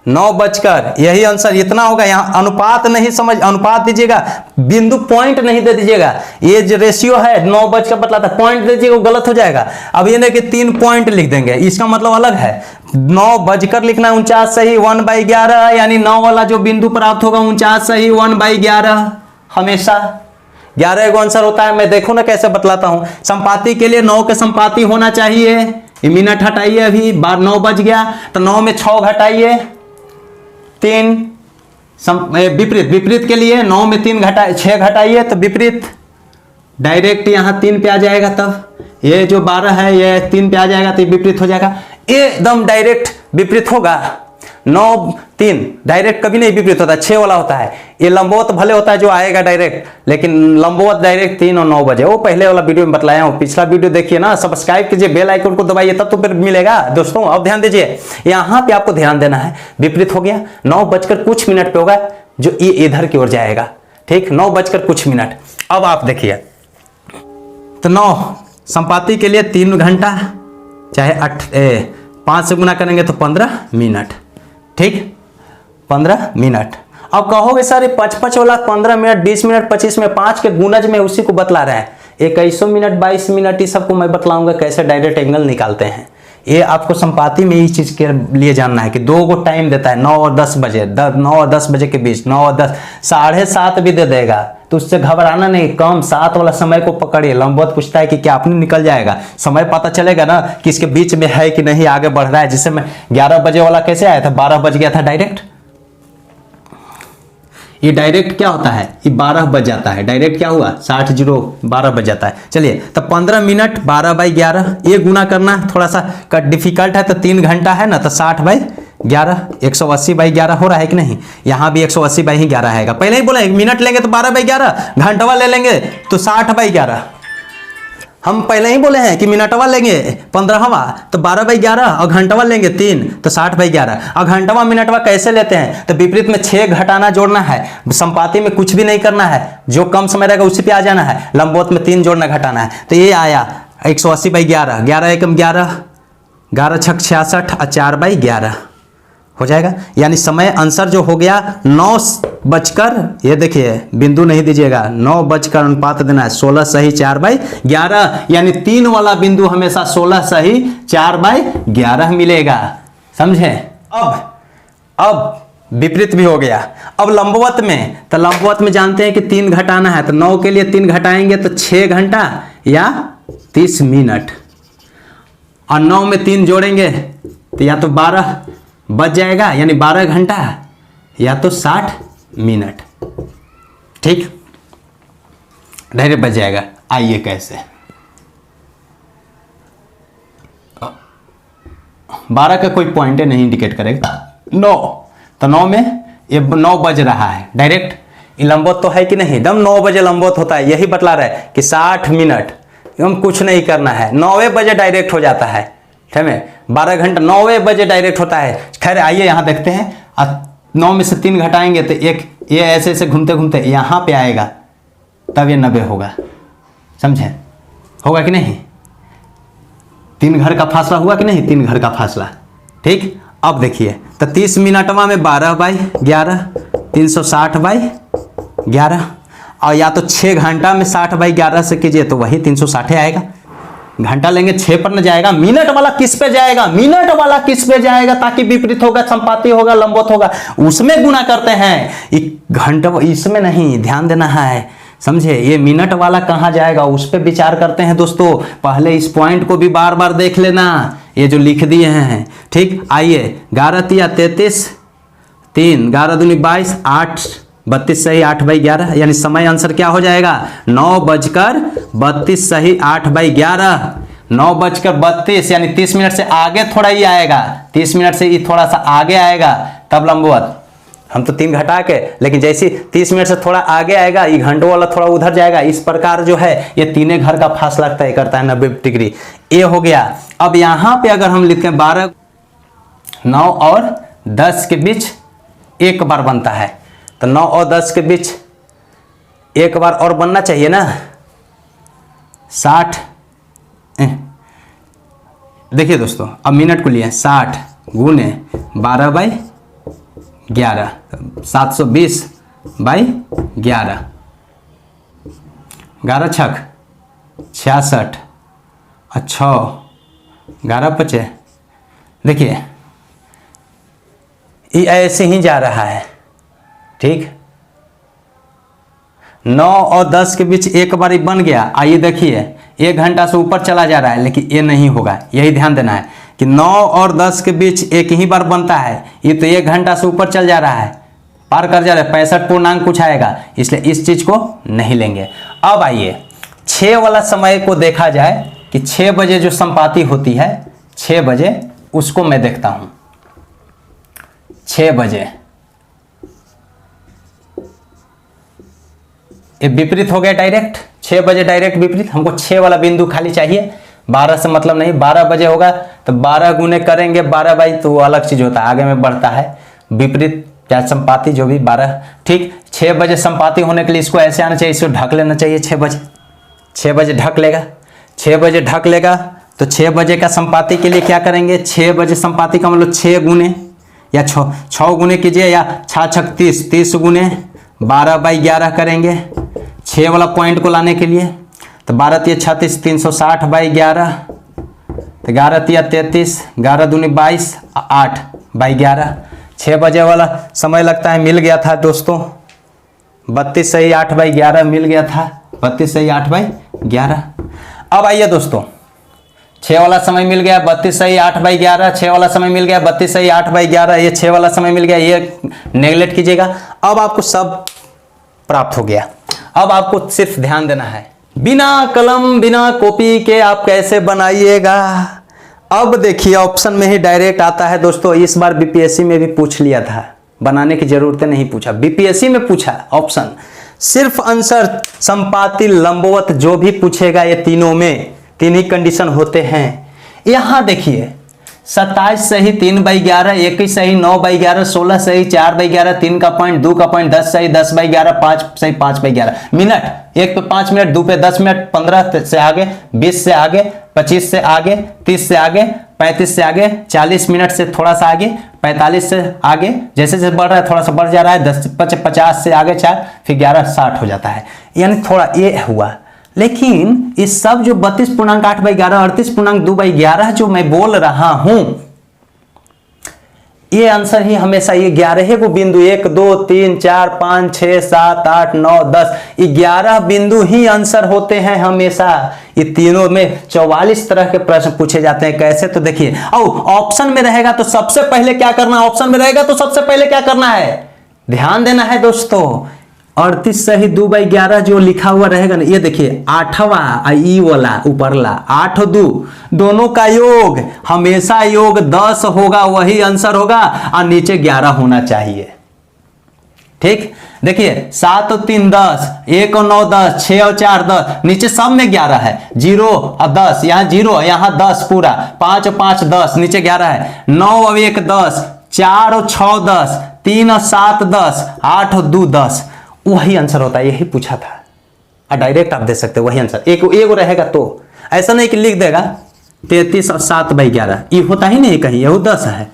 Speaker 1: 9 बजकर, यही आंसर इतना होगा। यहाँ अनुपात नहीं समझ, अनुपात दीजिएगा, बिंदु पॉइंट नहीं दे दीजिएगा। ये जो रेशियो है 9 बजकर बतलाता है, पॉइंट दे दीजिएगा वो गलत हो जाएगा। अब ये नहीं कि 3 पॉइंट लिख देंगे, इसका मतलब अलग है। 9 बजकर लिखना 49 सही 1/11, यानी 9 वाला जो बिंदु प्राप्त होगा 49 सही 1/11 हमेशा। 11 को आंसर होता है। मैं देखो ना कैसे बतलाता हूं। संपाति के लिए 9 के संपाति होना चाहिए। मिनट हटाइए, अभी 9 बज गया तो 9 में 6 घटाइए 3, विपरीत, विपरीत के लिए 9 में 3 घटा 6 घटाइए तो विपरीत डायरेक्ट यहाँ 3 पे आ जाएगा। तब ये जो 12 है ये 3 पे आ जाएगा तो विपरीत हो जाएगा, एकदम डायरेक्ट विपरीत होगा। 9 3 डायरेक्ट कभी नहीं विपरीत होता, 6 वाला होता है। ये लंबवत भले होता है जो आएगा डायरेक्ट, लेकिन लंबवत डायरेक्ट 3 और 9 बजे, वो पहले वाला वीडियो में बतलाया हूँ। पिछला वीडियो देखिए ना, सब्सक्राइब कीजिए, बेल आइकन को दबाइए तब तो फिर मिलेगा दोस्तों। अब ध्यान दीजिए, यहाँ पे आपको ध्यान देना है। विपरीत हो गया, 9 बजकर कुछ मिनट पे होगा जो ये इधर की ओर जाएगा। ठीक, 9 बजकर कुछ मिनट। अब आप देखिए तो 9 संपाति के लिए 3 घंटा, चाहे 5 से गुना करेंगे तो 15 मिनट। ठीक, 15 मिनट। अब कहोगे सर ये 55 वाला 15 मिनट 20 मिनट 25 में 5 के गुणज में उसी को बतला रहा है। 2100 मिनट 22 मिनट ये सबको मैं बतलाऊंगा कैसे डायरेक्ट एंगल निकालते हैं। ये आपको संपाति में इस चीज के लिए जानना है कि 2 को टाइम देता है 9 और 10 बजे, 9 और 10 बजे के बीच, 9 और 10 7:30 भी दे देगा, तो उससे घबराना नहीं। कम 7 वाला समय को पकड़िए। लंबवत पूछता है कि क्या आपने निकल जाएगा, समय पता चलेगा ना कि इसके बीच में है कि नहीं, आगे बढ़ रहा है। जिससे मैं 11 बजे वाला कैसे आया था, 12 बज गया था डायरेक्ट। ये डायरेक्ट क्या होता है, ये 12 बज जाता है। डायरेक्ट क्या हुआ, 60 0 12 बज जाता है। चलिए तब 15 मिनट 12/11 ये गुना करना थोड़ा सा डिफिकल्ट है, तो 3 घंटा है ना, तो 60/11 180/11 हो रहा है कि नहीं। यहाँ भी 180/11 है। पहले ही बोला 1 मिनट लेंगे तो 12/11, घंटवा ले लेंगे तो 60/11। हम पहले ही बोले हैं कि मिनटवा लेंगे 15वां तो 12/11 और घंटवा लेंगे 3 तो 60/11। और घंटवा मिनटवा कैसे लेते हैं, तो विपरीत में 6 घटाना जोड़ना है, संपाती में कुछ भी नहीं करना है, जो कम समय रहेगा उसी पे आ जाना है, लंबवत में 3 जोड़ना घटाना है। तो ये आया 180/11, 11 एकम 11, 11 छक 66 और 4/11 हो जाएगा। यानी समय आंसर जो हो गया 9 बजकर, ये देखिए बिंदु नहीं दीजिएगा, 9 बजकर अनुपात देना है 16 सही 4/11, यानी 3 वाला बिंदु हमेशा 16 सही 4/11 मिलेगा। समझे। अब विपरीत भी हो गया। अब लंबवत में, तो लंबवत में जानते हैं कि 3 घटाना है, तो 9 के लिए 3 घटाएंगे तो 6 घंटा या 30 मिनट, और 9 में 3 जोड़ेंगे तो या तो 12 बच जाएगा, यानी 12 घंटा या तो 60 मिनट। ठीक, डायरेक्ट बच जाएगा। आइए कैसे, 12 का कोई पॉइंट नहीं इंडिकेट करेगा। 9, तो 9 में ये 9 बज रहा है, डायरेक्ट लंबवत तो है कि नहीं, एकदम 9 बजे लंबवत होता है। यही बतला रहा है कि 60 मिनट एकदम कुछ नहीं करना है, 9 बजे डायरेक्ट हो जाता है। ठीक है, 12 घंटा 9 बजे डायरेक्ट होता है। खैर आइए यहाँ देखते हैं, 9 में से 3 घटाएंगे तो एक ये ऐसे ऐसे घूमते घूमते यहाँ पे आएगा, तब ये 90 होगा। समझे, होगा कि नहीं। 3 घर का फासला हुआ कि नहीं, 3 घर का फासला। ठीक, अब देखिए तो 30 मिनटवा में 12/11 360/11, और या तो 6 घंटा में 60/11 से कीजिए तो वही 360 आएगा। घंटा लेंगे 6 पर न जाएगा, मिनट वाला किस पे जाएगा, मिनट वाला किस पे जाएगा, ताकि विपरीत होगा, संपाती होगा, लंबवत होगा, उसमें गुना करते हैं। घंटा इसमें नहीं, ध्यान देना है। समझे, ये मिनट वाला कहाँ जाएगा उस पर विचार करते हैं दोस्तों। पहले इस पॉइंट को भी बार बार देख लेना, ये जो लिख दिए हैं। ठीक, आइए 11 तिया 33, 3 11 दूनी 22, 8 32 सही 8/11, यानी समय आंसर क्या हो जाएगा 9 बजकर 32 सही 8/11। 9 बजकर 32 यानी 30 मिनट से आगे थोड़ा ही आएगा, 30 मिनट से ये थोड़ा सा आगे आएगा तब लंबवत। हम तो 3 घटा के, लेकिन जैसे 30 मिनट से थोड़ा आगे आएगा, ये घंटों वाला थोड़ा उधर जाएगा। इस प्रकार जो है ये 3 घर का फासला तय करता है 90 डिग्री। ये हो गया। अब यहाँ पे अगर हम लिखते हैं 12, 9 और 10 के बीच एक बार बनता है, तो 9 और 10 के बीच एक बार और बनना चाहिए ना, 60। देखिए दोस्तों, अब मिनट को लिए 60 गुने 12/11, 720/11, 11 छक 66 और 6 11 5। देखिए ये ऐसे ही जा रहा है। ठीक, 9 और 10 के बीच एक बार ही बन गया। आइए देखिए 1 घंटा से ऊपर चला जा रहा है, लेकिन ये नहीं होगा। यही ध्यान देना है कि 9 और 10 के बीच एक ही बार बनता है, ये तो 1 घंटा से ऊपर चल जा रहा है, पार कर जा रहा है, 65 पूर्णांक कुछ आएगा, इसलिए इस चीज को नहीं लेंगे। अब आइए 6 वाला समय को देखा जाए कि 6 बजे जो संपाती होती है, 6 बजे उसको मैं देखता हूं। 6 बजे ये विपरीत हो गया डायरेक्ट, 6 बजे डायरेक्ट विपरीत। हमको 6 वाला बिंदु खाली चाहिए, 12 से मतलब नहीं। 12 बजे होगा तो 12 गुने करेंगे 12 तो वो अलग चीज होता है, आगे में बढ़ता है विपरीत या संपाती जो भी 12। ठीक, 6 बजे संपाती होने के लिए इसको ऐसे आना चाहिए, इसको ढक लेना चाहिए 6 बजे। 6 बजे ढक लेगा, 6 बजे ढक लेगा तो 6 बजे का संपाती के लिए क्या करेंगे, 6 बजे संपाती का मतलब 6 गुने या 6 गुने कीजिए, या 6 छक 30, 30 गुने 12/11 करेंगे 6 वाला पॉइंट को लाने के लिए। तो 12 तिया 36, 360/11, तो 11 तिया 33, 11 दूनी 22, 8/11। 6 बजे वाला समय लगता है, मिल गया था दोस्तों। 32 सही 8/11 मिल गया था, 32 सही 8/11। अब आइए दोस्तों 6 वाला समय मिल गया, 32 सही 8/11। 6 वाला समय मिल गया, 32 सही 8/11। ये 6 वाला समय मिल गया, ये नेगलेक्ट कीजिएगा। अब आपको सब प्राप्त हो गया। अब आपको सिर्फ ध्यान देना है, बिना कलम बिना कॉपी के आप कैसे बनाइएगा। अब देखिए ऑप्शन में ही डायरेक्ट आता है दोस्तों। इस बार बीपीएससी में भी पूछ लिया था, बनाने की जरूरत नहीं पूछा, बीपीएससी में पूछा ऑप्शन। सिर्फ आंसर संपाती लंबवत जो भी पूछेगा, ये तीनों में 3 ही कंडीशन होते हैं। यहां देखिए 27 सही 3/11, 21 सही 9/11, 16 सही 4/11, 3 का पॉइंट 2 का पॉइंट 10 सही 10/11, 5 सही 5/11। मिनट 1 पे 5 मिनट, 2 पे 10 मिनट, 15 से आगे, 20 से आगे, 25 से आगे, 30 से आगे, 35 से आगे, 40 मिनट से थोड़ा सा आगे, 45 से आगे, जैसे जैसे बढ़ रहा है थोड़ा सा बढ़ जा रहा है, 50 से आगे 4, फिर 11 60 हो जाता है। यानी थोड़ा ये हुआ। लेकिन इस सब जो 32.8/11, 38.2/11 जो मैं बोल रहा हूं, ये आंसर ही हमेशा ये 11 को बिंदु 1 2 3 4 5 6 7 8 9 10, 11 बिंदु ही आंसर होते हैं हमेशा। ये तीनों में 44 तरह के प्रश्न पूछे जाते हैं। कैसे? तो देखिए, ऑप्शन में रहेगा तो सबसे पहले क्या करना, ऑप्शन में रहेगा तो सबसे पहले क्या करना है, ध्यान देना है दोस्तों। 38 सही 2/11 जो लिखा हुआ रहेगा ना, ये देखिए 8वां ई वाला ऊपरला 8 2 दोनों का योग हमेशा योग 10 होगा, वही आंसर होगा, और नीचे 11 होना चाहिए। ठीक, देखिए 7 और 3 10, 1 और 9 10, 6 और 4 10, नीचे सब में 11 है, 0 और 10, यहाँ 0 यहाँ 10 पूरा, 5 और 5 10, नीचे 11 है, 9 और 1 10, 4 और 6 10, 3 और 7 10, 8 और 2 10, वही आंसर होता है। यही पूछा था, डायरेक्ट आप दे सकते हो वही आंसर। एक रहेगा तो ऐसा नहीं कि लिख देगा 33 और 7/11, ये होता ही नहीं कहीं, यह 10 है।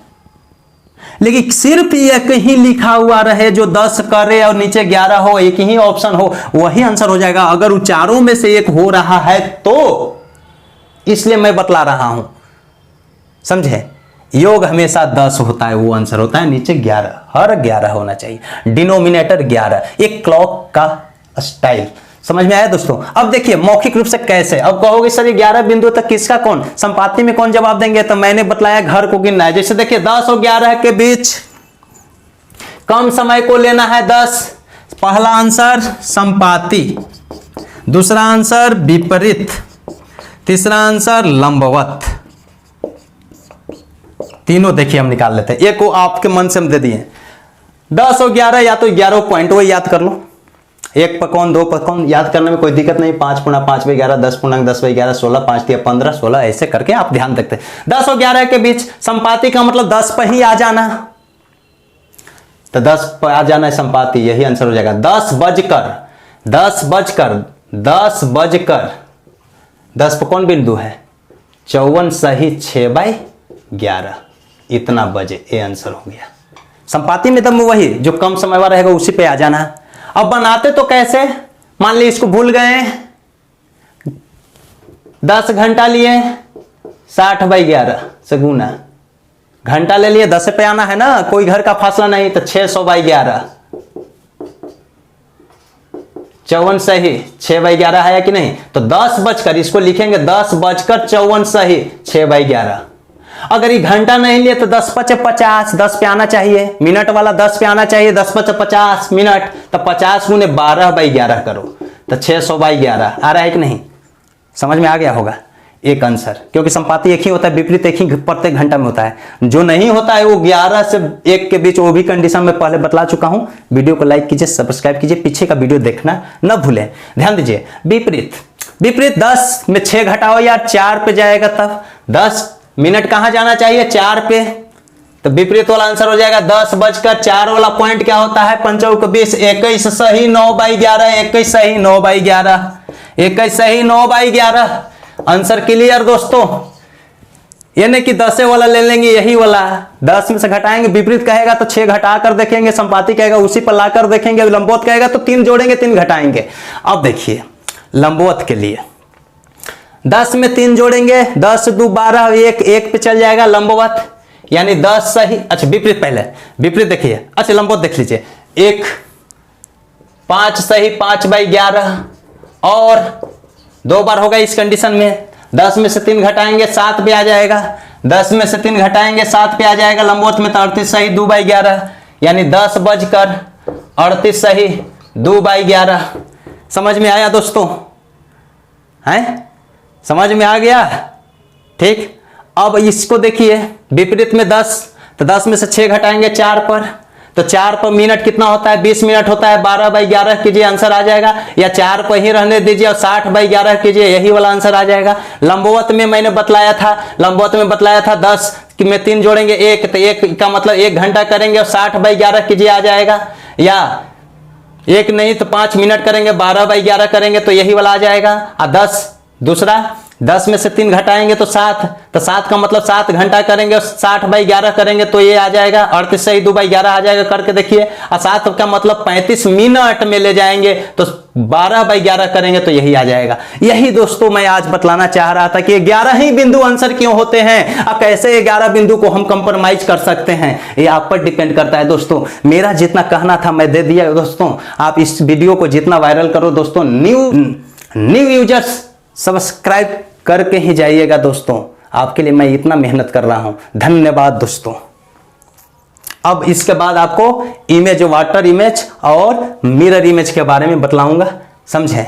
Speaker 1: लेकिन सिर्फ एक ही लिखा हुआ रहे जो 10 करे और नीचे 11 हो, एक ही ऑप्शन हो, वही आंसर हो जाएगा। अगर वो चारों में से एक हो रहा है तो, इसलिए मैं बतला रहा हूं, समझे। योग हमेशा 10 होता है, वो आंसर होता है, नीचे 11, हर 11 होना चाहिए, डिनोमिनेटर 11, एक क्लॉक का स्टाइल। समझ में आया दोस्तों। अब देखिए मौखिक रूप से कैसे, अब कहोगे सर ये 11 बिंदु तक किसका कौन, संपाती में कौन जवाब देंगे, तो मैंने बतलाया घर को गिनना है। जैसे देखिए 10 और 11 के बीच कम समय को लेना है 10। पहला आंसर संपाती, दूसरा आंसर विपरीत, तीसरा आंसर लंबवत। तीनों देखिए हम निकाल लेते हैं, एक को आपके मन से हम दे दिए 10 और 11, या तो 11 पॉइंट वो याद कर लो, 1 पर कौन 2 पर कौन, याद करने में कोई दिक्कत नहीं। 5.5/11, 10.10/11, 16, 5 × 15, 16, ऐसे करके आप ध्यान रखते हैं। 10 और 11 के बीच संपाती का मतलब 10 पर ही आ जाना, तो 10 पर आ जाना है संपाती, यही आंसर हो जाएगा। 10 बजकर 10 पर कौन बिंदु है, 54 सही 6/11, इतना बजे, ये आंसर हो गया। संपाती में तब वही जो कम समय वाला रहेगा उसी पे आ जाना। अब बनाते तो कैसे, मान ली इसको भूल गए, 10 घंटा लिए 60/11 से गुना, घंटा ले लिए 10 पे आना है ना, कोई घर का फासला नहीं, तो 600/11, 54 सही 6/11 है कि नहीं, तो 10 बजकर, इसको लिखेंगे 10 बजकर 54 सही 6/11। अगर ये घंटा नहीं लिए तो 10 × 50, 10 पे आना चाहिए, मिनट वाला 10 पे आना चाहिए, 10 × 50 मिनट, तो 50 × 12/11 करो, तो 600/11 आ रहा है कि नहीं, समझ में आ गया होगा एक आंसर। क्योंकि संपाती एक ही होता है, विपरीत एक ही प्रत्येक घंटा में होता है, जो नहीं होता है वो 11 से 1 के बीच, वो भी कंडीशन में पहले बतला चुका हूं। वीडियो को लाइक कीजिए, सब्सक्राइब कीजिए, पीछे का वीडियो देखना न भूलें। ध्यान दीजिए, विपरीत 10 में 6 घटाओ यार, 4 पे जाएगा, तब 10 मिनट कहां जाना चाहिए, 4 पे, तो विपरीत वाला आंसर हो जाएगा 10 बजकर 4 वाला पॉइंट क्या होता है, 5 × 20, 21 सही 9/11, 21 सही 9/11, 21 सही 9/11, आंसर क्लियर दोस्तों। ये नहीं कि 10 वाला ले लेंगे, यही वाला 10 में से घटाएंगे, विपरीत कहेगा तो 6 घटा कर देखेंगे, संपाती कहेगा उसी पर लाकर देखेंगे, लंबवत कहेगा तो 3 जोड़ेंगे 3 घटाएंगे। अब देखिए लंबवत के लिए 10 में 3 जोड़ेंगे, 10 × 2 12, 1 पे चल जाएगा लंबवत, यानी 10 सही, अच्छा विपरीत पहले, विपरीत देखिए, अच्छा लंबवत देख लीजिए, 5 सही 5/11, और 2 बार होगा इस कंडीशन में, 10 में से 3 घटाएंगे 7 पे आ जाएगा, 10 में से 3 घटाएंगे 7 पे आ जाएगा, लंबवत में तो 38 सही 2/11, यानी 10:38 सही 2/11। समझ में आया दोस्तों? हैं, समझ में आ गया? ठीक। अब इसको देखिए विपरीत में 10, तो 10 में से 6 घटाएंगे 4 पर, तो 4 पर मिनट कितना होता है? 20 मिनट होता है। 12/11 कीजिए, आंसर आ जाएगा, या 4 पर ही रहने दीजिए और 60/11 कीजिए, यही वाला आंसर आ जाएगा। लंबवत में मैंने बतलाया था, लंबवत में बतलाया था 10 में 3 जोड़ेंगे 1, तो 1 का मतलब 1 घंटा करेंगे और 60/11 कीजिए, आ जाएगा। या 1 नहीं तो 5 मिनट करेंगे, 12/11 करेंगे तो यही वाला आ जाएगा। और 10 दूसरा, 10 में से 3 घटाएंगे तो 7, तो 7 का मतलब 7 घंटा करेंगे और 60/11 करेंगे तो ये आ जाएगा 38 सही 2/11 आ जाएगा। करके देखिए। और 7 का मतलब 35 मिनट में ले जाएंगे तो 12/11 करेंगे तो यही आ जाएगा। यही दोस्तों मैं आज बतलाना चाह रहा था कि 11 ही बिंदु आंसर क्यों होते हैं और कैसे 11 बिंदु को हम कंप्रोमाइज कर सकते हैं, ये आप पर डिपेंड करता है दोस्तों। मेरा जितना कहना था मैं दे दिया दोस्तों। आप इस वीडियो को जितना वायरल करो दोस्तों, न्यू यूजर्स सब्सक्राइब करके ही जाइएगा दोस्तों। आपके लिए मैं इतना मेहनत कर रहा हूं, धन्यवाद दोस्तों। अब इसके बाद आपको इमेज, वाटर इमेज और मिरर इमेज के बारे में बतलाऊंगा, समझे?